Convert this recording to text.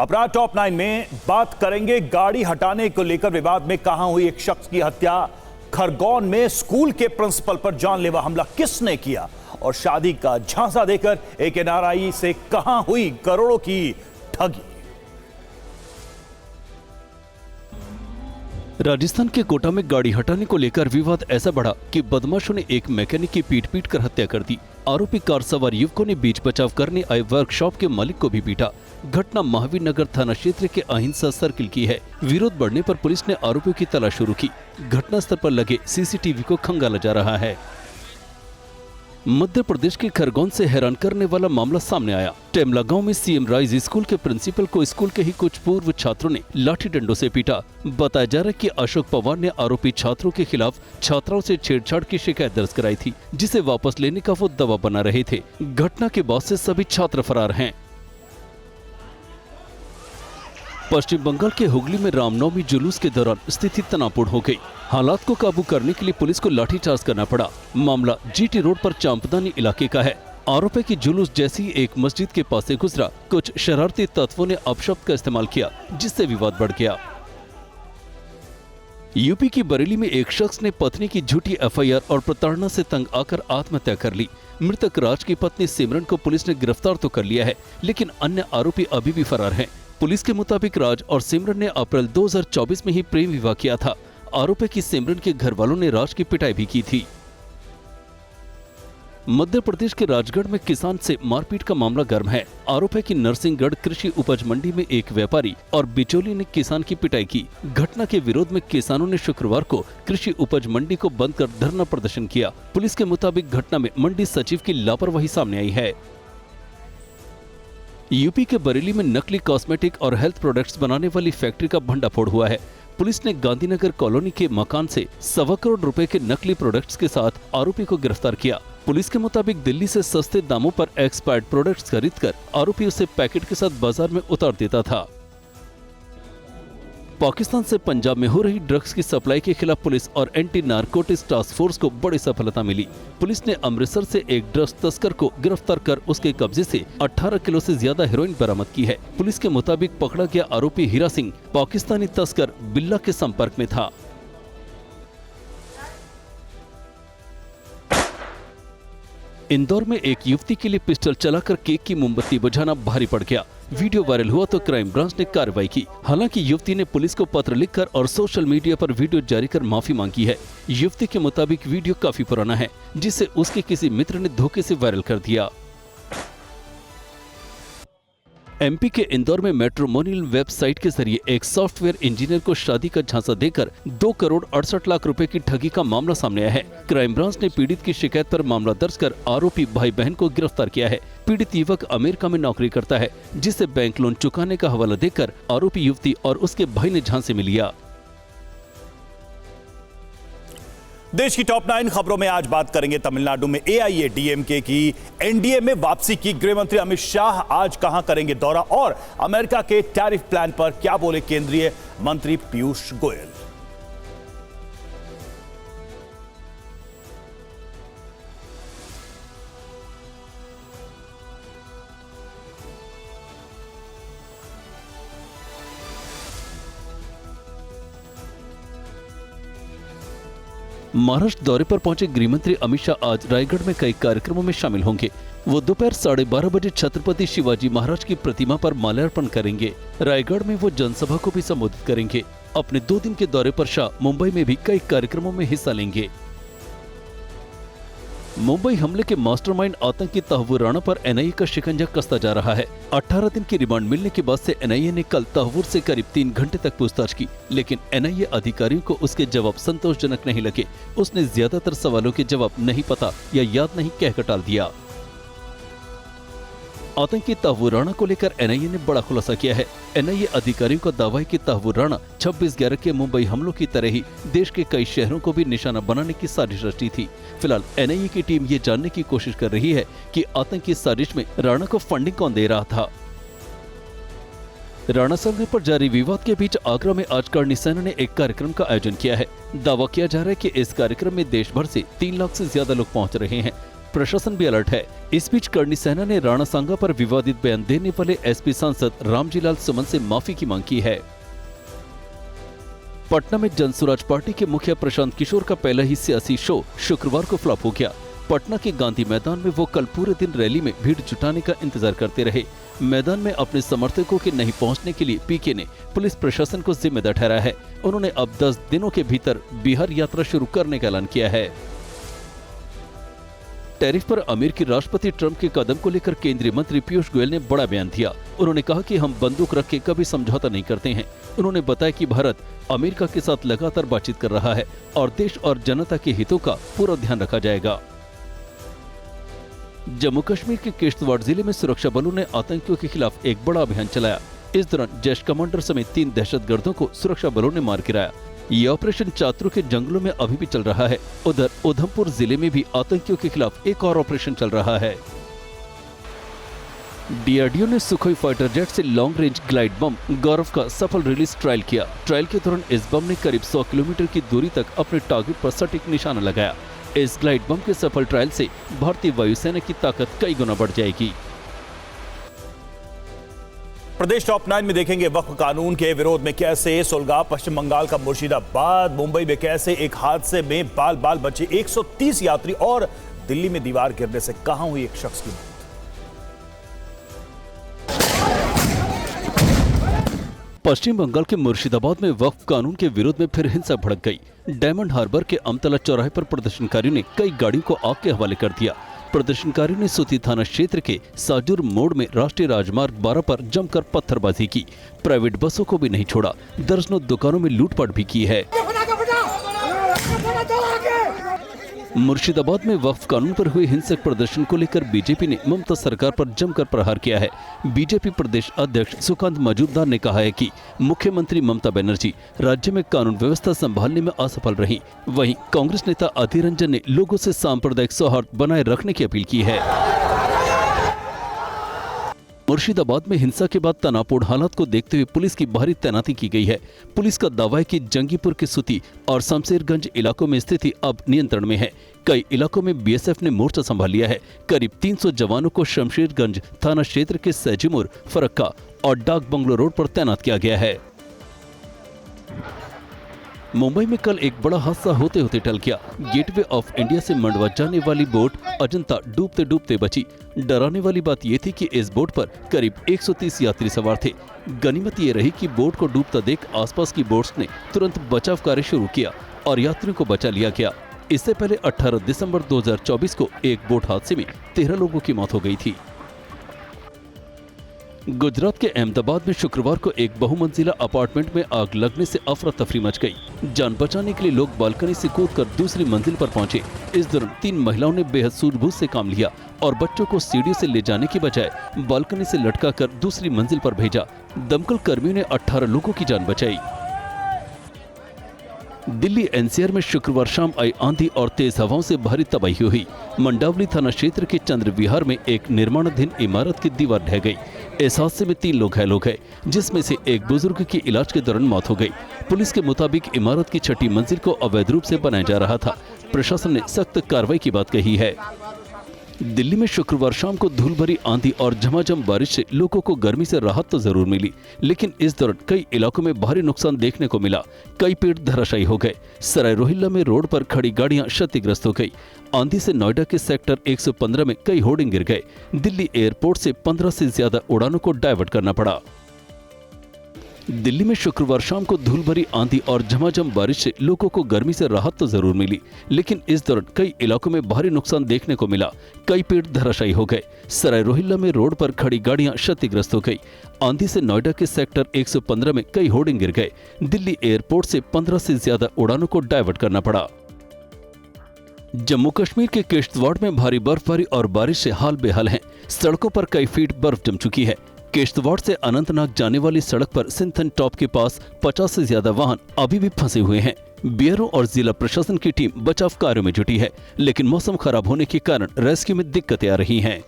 अपराध टॉप 9 में बात करेंगे गाड़ी हटाने को लेकर विवाद में कहां हुई एक शख्स की हत्या, खरगोन में स्कूल के प्रिंसिपल पर जानलेवा हमला किसने किया और शादी का झांसा देकर एक एनआरआई से कहां हुई करोड़ों की ठगी। राजस्थान के कोटा में गाड़ी हटाने को लेकर विवाद ऐसा बढ़ा कि बदमाशों ने एक मैकेनिक की पीट कर हत्या कर दी। आरोपी कार सवार युवकों ने बीच बचाव करने आए वर्कशॉप के मालिक को भी पीटा। घटना महावीर नगर थाना क्षेत्र के अहिंसा सर्किल की है। विरोध बढ़ने पर पुलिस ने आरोपियों की तलाश शुरू की। घटनास्थल पर लगे सीसीटीवी को खंगाला जा रहा है। मध्य प्रदेश के खरगोन से हैरान करने वाला मामला सामने आया। टेमला गांव में सीएम राइज स्कूल के प्रिंसिपल को स्कूल के ही कुछ पूर्व छात्रों ने लाठी डंडों से पीटा। बताया जा रहा है कि अशोक पवार ने आरोपी छात्रों के खिलाफ छात्राओं से छेड़छाड़ की शिकायत दर्ज कराई थी, जिसे वापस लेने का वो दबाव बना रहे थे। घटना के बाद से सभी छात्र फरार हैं। पश्चिम बंगाल के हुगली में रामनवमी जुलूस के दौरान स्थिति तनावपूर्ण हो गई। हालात को काबू करने के लिए पुलिस को लाठीचार्ज करना पड़ा। मामला जीटी रोड पर चांपदानी इलाके का है। आरोप है कि जुलूस जैसी एक मस्जिद के पास से गुजरा, कुछ शरारती तत्वों ने अपशब्द का इस्तेमाल किया, जिससे विवाद बढ़ गया। यूपी की बरेली में एक शख्स ने पत्नी की झूठी एफआईआर और प्रताड़ना से तंग आकर आत्महत्या कर ली। मृतक राज की पत्नी सिमरन को पुलिस ने गिरफ्तार तो कर लिया है, लेकिन अन्य आरोपी अभी भी फरार हैं। पुलिस के मुताबिक राज और सिमरन ने अप्रैल 2024 में ही प्रेम विवाह किया था। आरोप है कि सिमरन के घर वालों ने राज की पिटाई भी की थी। मध्य प्रदेश के राजगढ़ में किसान से मारपीट का मामला गर्म है। आरोप है कि नरसिंहगढ़ कृषि उपज मंडी में एक व्यापारी और बिचौली ने किसान की पिटाई की। घटना के विरोध में किसानों ने शुक्रवार को कृषि उपज मंडी को बंद कर धरना प्रदर्शन किया। पुलिस के मुताबिक घटना में मंडी सचिव की लापरवाही सामने आई है। यूपी के बरेली में नकली कॉस्मेटिक और हेल्थ प्रोडक्ट्स बनाने वाली फैक्ट्री का भंडाफोड़ हुआ है। पुलिस ने गांधीनगर कॉलोनी के मकान से 1.25 करोड़ रुपए के नकली प्रोडक्ट्स के साथ आरोपी को गिरफ्तार किया। पुलिस के मुताबिक दिल्ली से सस्ते दामों पर एक्सपायर्ड प्रोडक्ट्स खरीदकर आरोपी उसे पैकेट के साथ बाजार में उतार देता था। पाकिस्तान से पंजाब में हो रही ड्रग्स की सप्लाई के खिलाफ पुलिस और एंटी नारकोटिक्स टास्क फोर्स को बड़ी सफलता मिली। पुलिस ने अमृतसर से एक ड्रग्स तस्कर को गिरफ्तार कर उसके कब्जे से 18 किलो से ज्यादा हेरोइन बरामद की है। पुलिस के मुताबिक पकड़ा गया आरोपी हीरा सिंह पाकिस्तानी तस्कर बिल्ला के संपर्क में था। इंदौर में एक युवती के लिए पिस्टल चलाकर केक की मोमबत्ती बुझाना भारी पड़ गया। वीडियो वायरल हुआ तो क्राइम ब्रांच ने कार्रवाई की। हालांकि युवती ने पुलिस को पत्र लिखकर और सोशल मीडिया पर वीडियो जारी कर माफी मांगी है। युवती के मुताबिक वीडियो काफी पुराना है, जिसे उसके किसी मित्र ने धोखे से वायरल कर दिया। एमपी के इंदौर में मैट्रिमोनियल वेबसाइट के जरिए एक सॉफ्टवेयर इंजीनियर को शादी का झांसा देकर 2 करोड़ 68 लाख रुपए की ठगी का मामला सामने आया है। क्राइम ब्रांच ने पीड़ित की शिकायत पर मामला दर्ज कर आरोपी भाई बहन को गिरफ्तार किया है। पीड़ित युवक अमेरिका में नौकरी करता है, जिसे बैंक लोन चुकाने का हवाला देकर आरोपी युवती और उसके भाई ने झांसे में लिया। देश की टॉप 9 खबरों में आज बात करेंगे तमिलनाडु में एआईएडीएमके की एनडीए में वापसी की। गृह मंत्री अमित शाह आज कहां करेंगे दौरा और अमेरिका के टैरिफ प्लान पर क्या बोले केंद्रीय मंत्री पीयूष गोयल। महाराष्ट्र दौरे पर पहुंचे गृहमंत्री अमित शाह आज रायगढ़ में कई कार्यक्रमों में शामिल होंगे। वो दोपहर 12:30 बजे छत्रपति शिवाजी महाराज की प्रतिमा पर माल्यार्पण करेंगे। रायगढ़ में वो जनसभा को भी संबोधित करेंगे। अपने 2 दिन के दौरे पर शाह मुंबई में भी कई कार्यक्रमों में हिस्सा लेंगे। मुंबई हमले के मास्टरमाइंड आतंकी तहव्वुर राणा पर एनआईए का शिकंजा कसता जा रहा है। 18 दिन की रिमांड मिलने के बाद से एनआईए ने कल तहव्वुर से करीब 3 घंटे तक पूछताछ की, लेकिन एनआईए अधिकारियों को उसके जवाब संतोषजनक नहीं लगे। उसने ज्यादातर सवालों के जवाब नहीं पता या याद नहीं कहकर टाल दिया। आतंकी तहव्वुर राणा को लेकर एनआईए ने बड़ा खुलासा किया है। एनआईए अधिकारियों का दावा है कि तहव्वुर राणा 26/11 के मुंबई हमलों की तरह ही देश के कई शहरों को भी निशाना बनाने की साजिश रची थी। फिलहाल एनआईए की टीम ये जानने की कोशिश कर रही है कि आतंकी साजिश में राणा को फंडिंग कौन दे रहा था। राणा संघ पर जारी विवाद के बीच आगरा में आज करणी सेना ने एक कार्यक्रम का आयोजन किया है। दावा किया जा रहा है कि इस कार्यक्रम में देश भर से 3 लाख से ज्यादा लोग पहुंच रहे हैं। प्रशासन भी अलर्ट है। इस बीच करणी सेना ने राणा सांगा पर विवादित बयान देने वाले एसपी सांसद रामजीलाल सुमन से माफी की मांग की है। पटना में जनसुराज पार्टी के मुखिया प्रशांत किशोर का पहला ही सियासी शो शुक्रवार को फ्लॉप हो गया। पटना के गांधी मैदान में वो कल पूरे दिन रैली में भीड़ जुटाने का इंतजार करते रहे। मैदान में अपने समर्थकों के नहीं पहुंचने के लिए पीके ने पुलिस प्रशासन को जिम्मेदार ठहराया है। उन्होंने अब 10 दिनों के भीतर बिहार यात्रा शुरू करने का ऐलान किया है। टैरिफ पर अमेरिकी राष्ट्रपति ट्रंप के कदम को लेकर केंद्रीय मंत्री पीयूष गोयल ने बड़ा बयान दिया। उन्होंने कहा कि हम बंदूक रख के कभी समझौता नहीं करते हैं। उन्होंने बताया कि भारत अमेरिका के साथ लगातार बातचीत कर रहा है और देश और जनता के हितों का पूरा ध्यान रखा जाएगा। जम्मू कश्मीर के किश्तवाड़ जिले में सुरक्षा बलों ने आतंकियों के खिलाफ एक बड़ा अभियान चलाया। इस दौरान जैश कमांडर समेत 3 दहशतगर्दों को सुरक्षा बलों ने मार गिराया। ये ऑपरेशन चात्रू के जंगलों में अभी भी चल रहा है। उधर उधमपुर जिले में भी आतंकियों के खिलाफ एक और ऑपरेशन चल रहा है। डीआरडीओ ने सुखोई फाइटर जेट से लॉन्ग रेंज ग्लाइड बम गौरव का सफल रिलीज ट्रायल किया। ट्रायल के दौरान इस बम ने करीब 100 किलोमीटर की दूरी तक अपने टारगेट पर सटीक निशाना लगाया। इस ग्लाइड बम के सफल ट्रायल से भारतीय वायुसेना की ताकत कई गुना बढ़ जाएगी। प्रदेश टॉप 9 में देखेंगे वक्फ कानून के विरोध में कैसे सुलगाव, पश्चिम बंगाल का मुर्शिदाबाद, मुंबई में कैसे एक हादसे में बाल बाल बचे 130 यात्री और दिल्ली में दीवार गिरने से कहां हुई एक शख्स की मौत। पश्चिम बंगाल के मुर्शिदाबाद में वक्फ कानून के विरोध में फिर हिंसा भड़क गई। डायमंड हार्बर के अमतला चौराहे पर प्रदर्शनकारियों ने कई गाड़ियों को आग के हवाले कर दिया। प्रदर्शनकारियों ने सूती थाना क्षेत्र के साजुर मोड़ में राष्ट्रीय राजमार्ग 12 पर जमकर पत्थरबाजी की। प्राइवेट बसों को भी नहीं छोड़ा। दर्जनों दुकानों में लूटपाट भी की है। मुर्शिदाबाद में वक्फ कानून पर हुए हिंसक प्रदर्शन को लेकर बीजेपी ने ममता सरकार पर जमकर प्रहार किया है। बीजेपी प्रदेश अध्यक्ष सुकांत मजूमदार ने कहा है कि मुख्यमंत्री ममता बनर्जी राज्य में कानून व्यवस्था संभालने में असफल रही। वहीं कांग्रेस नेता अधीर रंजन ने लोगों से सांप्रदायिक सौहार्द बनाए रखने की अपील की है। मुर्शिदाबाद में हिंसा के बाद तनावपूर्ण हालात को देखते हुए पुलिस की भारी तैनाती की गई है। पुलिस का दावा है कि जंगीपुर के सूती और शमशेरगंज इलाकों में स्थिति अब नियंत्रण में है। कई इलाकों में बीएसएफ ने मोर्चा संभाल लिया है। करीब 300 जवानों को शमशेरगंज थाना क्षेत्र के सैजिमुर, फरक्का और डाक बंगलो रोड पर तैनात किया गया है। मुंबई में कल एक बड़ा हादसा होते होते टल गया। गेटवे ऑफ इंडिया से मंडवा जाने वाली बोट अजंता डूबते डूबते बची। डराने वाली बात यह थी कि इस बोट पर करीब 130 यात्री सवार थे। गनीमत ये रही कि बोट को डूबता देख आसपास की बोट्स ने तुरंत बचाव कार्य शुरू किया और यात्रियों को बचा लिया गया। इससे पहले 18 दिसंबर 2024 को एक बोट हादसे में 13 लोगों की मौत हो गई थी। गुजरात के अहमदाबाद में शुक्रवार को एक बहुमंजिला अपार्टमेंट में आग लगने से अफरा तफरी मच गई। जान बचाने के लिए लोग बालकनी से कूदकर दूसरी मंजिल पर पहुंचे। इस दौरान 3 महिलाओं ने बेहद सूझबूझ से काम लिया और बच्चों को सीढ़ी से ले जाने की बजाय बालकनी से लटकाकर दूसरी मंजिल पर भेजा। दमकल कर्मियों ने 18 लोगों की जान बचाई। दिल्ली एनसीआर में शुक्रवार शाम आई आंधी और तेज हवाओं से भारी तबाही हुई। मंडावली थाना क्षेत्र के चंद्र विहार में एक निर्माणाधीन इमारत की दीवार ढह गई। इस हादसे में 3 लोग घायल हो गए, जिसमें से एक बुजुर्ग की इलाज के दौरान मौत हो गई। पुलिस के मुताबिक इमारत की 6ठी मंजिल को अवैध रूप से बनाया जा रहा था। प्रशासन ने सख्त कार्रवाई की बात कही है। दिल्ली में शुक्रवार शाम को धूल भरी आंधी और झमाझम बारिश से लोगों को गर्मी से राहत तो जरूर मिली, लेकिन इस दौरान कई इलाकों में भारी नुकसान देखने को मिला। कई पेड़ धराशायी हो गए। सराय रोहिल्ला में रोड पर खड़ी गाड़ियां क्षतिग्रस्त हो गई। आंधी से नोएडा के सेक्टर 115 में कई होर्डिंग गिर गए। दिल्ली एयरपोर्ट से 15 से ज्यादा उड़ानों को डायवर्ट करना पड़ा। दिल्ली में शुक्रवार शाम को धूल भरी आंधी और झमाझम बारिश से लोगों को गर्मी से राहत तो जरूर मिली, लेकिन इस दौरान कई इलाकों में भारी नुकसान देखने को मिला। कई पेड़ धराशायी हो गए। सराय रोहिल्ला में रोड पर खड़ी गाड़ियां क्षतिग्रस्त हो गई। आंधी से नोएडा के सेक्टर 115 में कई होर्डिंग गिर गए। दिल्ली एयरपोर्ट से 15 से ज्यादा उड़ानों को डायवर्ट करना पड़ा। जम्मू कश्मीर के किश्तवाड़ में भारी बर्फबारी और बारिश से हाल बेहाल है। सड़कों पर कई फीट बर्फ जम चुकी है। किश्तवाड़ से अनंतनाग जाने वाली सड़क पर सिंथन टॉप के पास 50 से ज्यादा वाहन अभी भी फंसे हुए हैं। बीआरओ और जिला प्रशासन की टीम बचाव कार्यों में जुटी है, लेकिन मौसम खराब होने के कारण रेस्क्यू में दिक्कतें आ रही हैं।